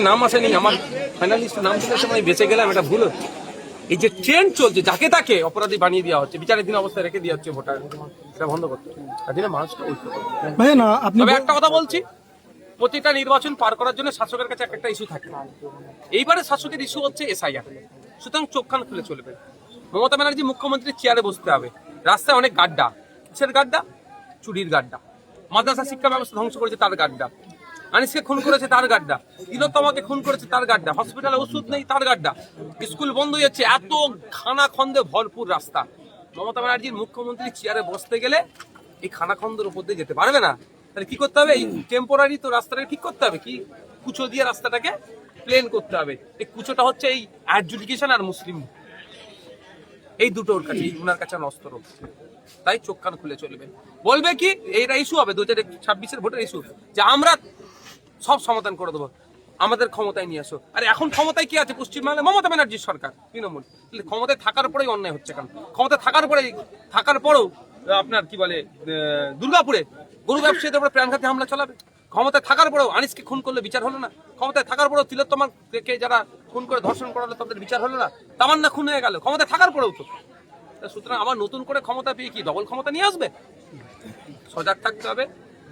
নাম আসেনি, আমার ফাইনালিস্ট নাম শুনে সময় বেঁচে গেলাম, এটা ভুল। এই যে ট্রেন্ড চলছে, যাকে তাকে অপরাধী বানিয়ে দেওয়া হচ্ছে, বিচারাধীন অবস্থায় রেখে দেওয়া হচ্ছে ভোটার, এটা বন্ধ করতে হবে। তার মানুষটা ভাইয়া না আপনি তবে একটা কথা বলছি, প্রতিটা নির্বাচন পার করার জন্য শাসকের কাছে একটা ইস্যু থাকে। এইবারে শাসকের ইস্যু হচ্ছে এসআইআর, সুতরাং চোখ কান খুলে চলবে। মমতা ব্যানার্জি মুখ্যমন্ত্রীর চেয়ারে বসতে হবে। রাস্তায় অনেক গাড্ডা, কিসের গাড্ডা? চুরির গাড্ডা। মাদ্রাসা শিক্ষা ব্যবস্থা ধ্বংস করেছে, তার গাড্ডা। আনিসকে খুন করেছে, তার গাড্ডা। তিলোত্তমাকে খুন করেছে, তার গাড্ডা। হসপিটালে ওষুধ নেই, তার গাড্ডা। স্কুল বন্ধ হয়ে যাচ্ছে, এত খানাখন্দে ভরপুর রাস্তা। মমতা ব্যানার্জির মুখ্যমন্ত্রী চেয়ারে বসতে গেলে এই খানাখন্দের উপর দিয়ে যেতে পারবে না। তাহলে কি করতে হবে? এই টেম্পোরারি তো রাস্তাটাকে ঠিক করতে হবে, কি কুচো দিয়ে রাস্তাটাকে প্লেন করতে হবে। এই কুচোটা হচ্ছে এই অ্যাডজুডিকেশন আর মুসলিম, এই দুটোর কাছে, এই উনার কাছে অস্ত্র। তাই চোখ কান খুলে চলবে। বলবে কি এইটা ইস্যু হবে 2026-এর ভোটের ইস্যু, যে আমরা সব সমাধান করে দেবো, আমাদের ক্ষমতায় নিয়ে আসো। আরে এখন ক্ষমতায় কি আছে? পশ্চিমবাংলায় মমতা ব্যানার্জির সরকার, তৃণমূল। ক্ষমতায় থাকার পরেই অন্যায় হচ্ছে কেন? ক্ষমতায় থাকার পরেও আপনার কি বলে দুর্গাপুরে গরু ব্যবসায়ীদের উপরে প্রাণঘাতী হামলা চালাবে। ক্ষমতায় থাকার পরেও আনিসকে খুন করলে বিচার হলো না। ক্ষমতায় থাকার পরেও তিলোত্তমাকে যারা খুন করে ধর্ষণ করালো তাদের বিচার হলো না। তামান্না খুন হয়ে গেল ক্ষমতায় থাকার পরেও তো। সুতরাং আবার নতুন করে ক্ষমতা পেয়ে কি ডবল ক্ষমতা নিয়ে আসবে? সজাগ থাকতে হবে।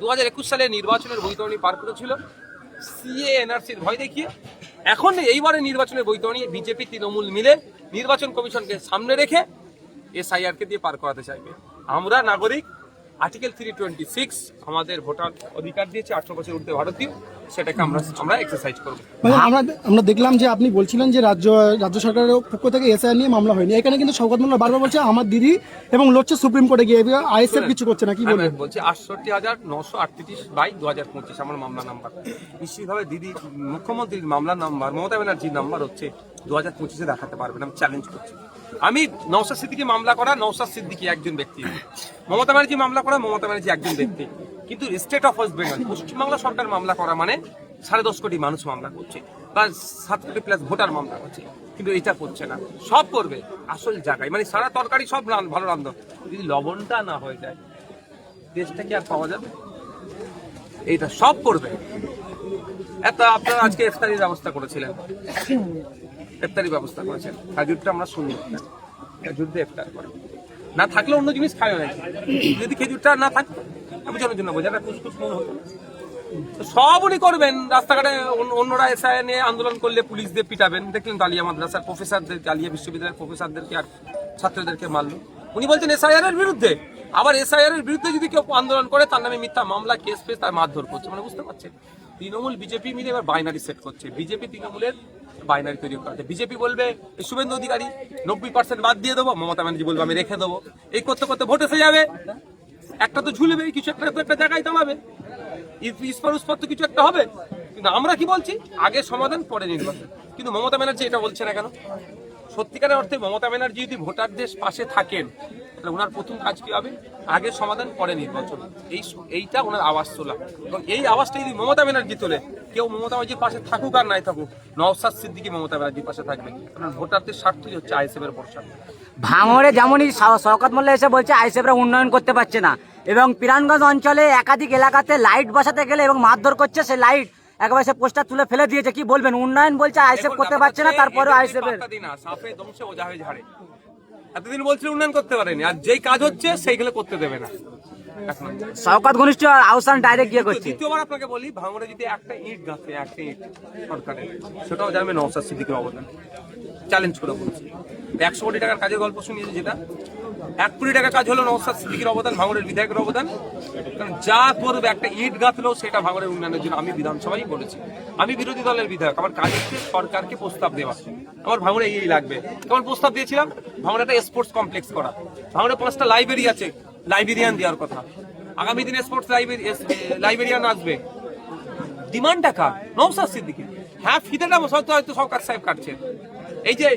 2021 সালে নির্বাচনের বৈতরণী পার করেছিল সিএ এনআরসির ভয় দেখিয়ে। এখন এইবারে নির্বাচনের বৈতরণী বিজেপি তৃণমূল মিলে নির্বাচন কমিশনকে সামনে রেখে এসআইআর কে দিয়ে পার করাতে চাইবে। আমরা নাগরিক, আর্টিকেল 326 আমাদের ভোটার অধিকার দিয়েছে, 18 বছর ঊর্ধ্বে ভারতীয়, সেটাকে আমরা এক্সারসাইজ করবো। আমরা দেখলাম যে আপনি বলছিলেন যে রাজ্য সরকারের পক্ষ থেকে এসআইআর নিয়ে মামলা হয়নি। এখানে কিন্তু শওকত মোল্লা বারবার বলছে আমার দিদি এবং লড়ছে সুপ্রিম কোর্টে গিয়ে, আইএসএফ কিছু করছে না, কি বলবেন? বলছি 68,938/2025 আমার মামলা নাম্বার। নিশ্চিতভাবে দিদি মুখ্যমন্ত্রীর মামলা নাম্বার, মমতা ব্যানার্জির নাম্বার হচ্ছে 2025-এ দেখাতে পারবেন, আমি চ্যালেঞ্জ করছি। আমি নওশাদ সিদ্দিকী মামলা করা, নওশাদ সিদ্দিকী একজন ব্যক্তি। মমতা ব্যানার্জি মামলা করা, মমতা ব্যানার্জি একজন ব্যক্তি। কিন্তু state of West Bengal, Paschimbangla সরকার মামলা করা মানে 10.5 কোটি মানুষ মামলা করছে, বা 7 কোটি প্লাস ভোটার মামলা করছে। কিন্তু এটা করছে না, সব করবে আসল জায়গায়। মানে সারা তরকারি সব ভালো রান্ধ, যদি লবণটা না হয়ে যায় দেশটা কি আর পাওয়া যাবে? এইটা সব করবে। আপনারা আজকে ইফতারির ব্যবস্থা করেছিলেন, ইফতারি ব্যবস্থা করেছেন, খেজুরটা আমরা শুনি খেজুর দিয়ে ইফতার করে, না থাকলে অন্য জিনিস খায় না। যদি খেজুরটা না থাকতো আমি জন্য বোঝাটা কুসকুস মনে হতো। সব উনি করবেন। রাস্তাঘাটে অন্যরা এসআইআর নিয়ে আন্দোলন করলে পুলিশ দিয়ে পিটাবেন। দেখলেন তো আলিয়া মাদ্রাসার প্রফেসরদের, আলিয়া বিশ্ববিদ্যালয়ের প্রফেসরদেরকে আর ছাত্রদেরকে মারলো। উনি বলছেন এসআইআর এর বিরুদ্ধে, আবার এসআইআর এর বিরুদ্ধে যদি কেউ আন্দোলন করে তার নামে মিথ্যা মামলা, কেস ফেস, তার মারধর করছে। মানে বুঝতে পারছেন, তৃণমূল বিজেপি মিলে এবার বাইনারি সেট করছে। বিজেপি তৃণমূলের বাইনারি তৈরি করছে। বিজেপি বলবে শুভেন্দু অধিকারী 90% বাদ দিয়ে দেবো, মমতা ব্যানার্জি বলবে আমি রেখে দেবো। এই করতে করতে ভোট এসে যাবে, একটা তো ঝুলবে, কিছু একটা জায়গায় দাঁড়াবে, ইস্পাত তো কিছু একটা হবে। কিন্তু আমরা কি বলছি, আগে সমাধান পরে নির্বাচন। কিন্তু মমতা ব্যানার্জি এটা বলছে না কেন? সত্যিকারের অর্থে মমতা ব্যানার্জি যদি ভোটারদের পাশে থাকেন, তাহলে ওনার প্রথম কাজ কি হবে? আগে সমাধান পরে নির্বাচন। এইটা ওনার আওয়াজ তোলা, এবং এই আওয়াজটা যদি মমতা ব্যানার্জি তোলে, কেউ মমতা ব্যানার্জির পাশে থাকুক আর নাই থাকুক, নওশাদ সিদ্দিকী মমতা ব্যানার্জির পাশে থাকবে। কারণ ভোটারদের স্বার্থই হচ্ছে আইএসএফ এর ভরসা। ভাঙড়ে যেমনই শওকত মোল্লা এসে বলছে আইএসএফরা উন্নয়ন করতে পারছে না, এবং পিরানগঞ্জ অঞ্চলে একাধিক এলাকাতে লাইট বসাতে গেলে এবং মারধর করছে, সে লাইট একেবারে সে পোস্টার তুলে ফেলে দিয়েছে। কি বলবেন? উন্নয়ন বলছে আইএসএফ করতে পারছে না, তারপরে আইএসএফ এর এতদিন বলছিল উন্নয়ন করতে পারেনি, আর যেই কাজ হচ্ছে সেইগুলো করতে দেবে না। শওকত ঘনিষ্ঠ আহসান ডাইরেক্ট গিয়ে করছে। দ্বিতীয়বার আপনাকে বলি, ভাঙড়ে যদি একটা ইট গাছে, একটা ইট সরকারের, সেটাও জানবে নওশাদ সিদ্দিকীর অবদান। চ্যালেঞ্জ করে বলছি, 100 কোটি টাকার কাজের গল্প শুনিয়েছে, যেটা 1 কোটি টাকা কাজ হলো নওশাদ সিদ্দিকীর অবদান, ভাঙড়ের বিধায়কের অবদান। কারণ যা করবে, একটা ইট গাঁথলেও সেটা ভাঙড়ের উন্নয়নের জন্য। আমি বিধানসভায় বলেছি, আমি বিরোধী দলের বিধায়ক, আমার কাজ হচ্ছে সরকারকে প্রস্তাব দেওয়া। আমার ভাঙড়ে এই লাগবে, কেমন প্রস্তাব দিয়েছিলাম? ভাঙড়ে একটা স্পোর্টস কমপ্লেক্স করা, ভাঙড়ে 5টা লাইব্রেরি আছে, লাইব্রেরিয়ান দেওয়ার কথা। আগামী দিনে স্পোর্টস লাইব্রেরিয়ান আসবে। ডিমান্ডটা কার? নওশাদ সিদ্দিকী। হ্যাঁ, ফিতেটা হয়তো সরকার সাহেব কাটছেন। এই যে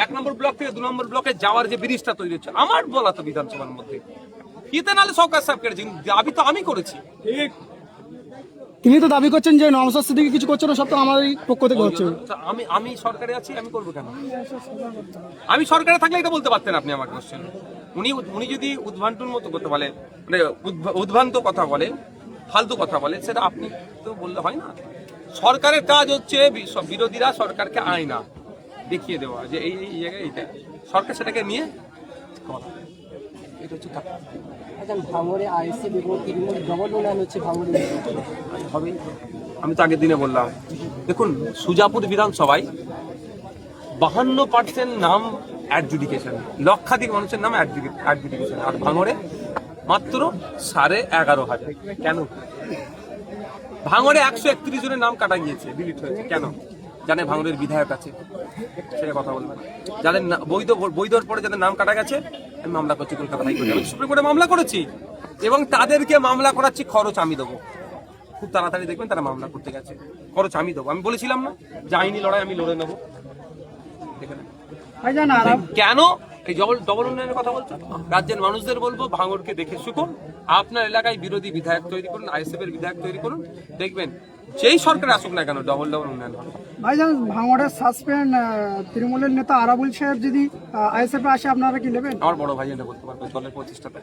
1 নম্বর ব্লক থেকে 2 নম্বর ব্লকে যাওয়ার যে ব্রিজটা তৈরি হচ্ছে, আমার বলা তো বিধানসভার মধ্যে, ফিতে নালে সরকার সাহেব কেটেছেন, দাবি তো আমি করেছি। তিনি তো দাবি করছেন যে নওশাদ সিদ্দিকী কিছু করছে না, সব তো আমারই পক্ষ থেকে হচ্ছে। আমি সরকারে আছি, আমি করবো কেন? আমি সরকারে থাকলে এটা বলতে পারতেন আপনি আমার কোশ্চেন। উনি যদি উদ্ভ্রান্তুর মতো করতে বলে, মানে উদ্ভ্রান্ত কথা বলে, ফালতু কথা বলে, সেটা আপনি তো বললে হয় না। সরকারের কাজ হচ্ছে সব বিরোধীরা সরকারকে আয়না দেখিয়ে দেওয়া যে এই এই জায়গায় এইটা, সরকার সেটাকে নিয়ে করা। এটা হচ্ছে কথা। ভাঙড়ে আইএসএফ এবং তৃণমূল ডবল উন্নয়ন হচ্ছে ভাঙড়ে হবে। আমি তো আগের দিনে বললাম, দেখুন সুজাপুর বিধানসভায় 52% নাম অ্যাডজুডিকেশন, লক্ষাধিক মানুষের নাম অ্যাডজুডিকেশন, আর ভাঙড়ে মাত্র 11,500। কেন? ভাঙড়ে 131 জনের নাম কাটা গিয়েছে, ডিলিট হয়েছে। কেন? জানে ভাঙড়ের বিধায়ক আছে, সেটা কথা বলবেন। যাদের বৈধর পরে যাদের নাম কাটা গেছে, আমি মামলা করছি কলকাতা হাইকোর্টে, আমি সুপ্রিম কোর্টে মামলা করেছি এবং তাদেরকে মামলা করাচ্ছি, খরচ আমি দেবো। খুব তাড়াতাড়ি দেখবেন তারা মামলা করতে গেছে, খরচ আমি দেবো। আমি বলেছিলাম না যে আইনি লড়াই আমি লড়ে নেবো। কেন এই ডবল উন্নয়নের কথা বলছো? রাজ্যের মানুষদের বলবো, ভাঙড়কে দেখে শিখুন, আপনার এলাকায় বিরোধী বিধায়ক তৈরি করুন, আইএসএফ এর বিধায়ক তৈরি করুন, দেখবেন যেই সরকার আসুক না কেন ডবল উন্নয়ন হবে। ভাইজান, ভাঙড়ের সাসপেন্ড তৃণমূলের নেতা আরাবুল সাহেব যদি আইএসএফ আসে, আপনারা কি নেবেন? আমার বড় ভাই এটা বলতে পারবে, দলের প্রতিষ্ঠাতা।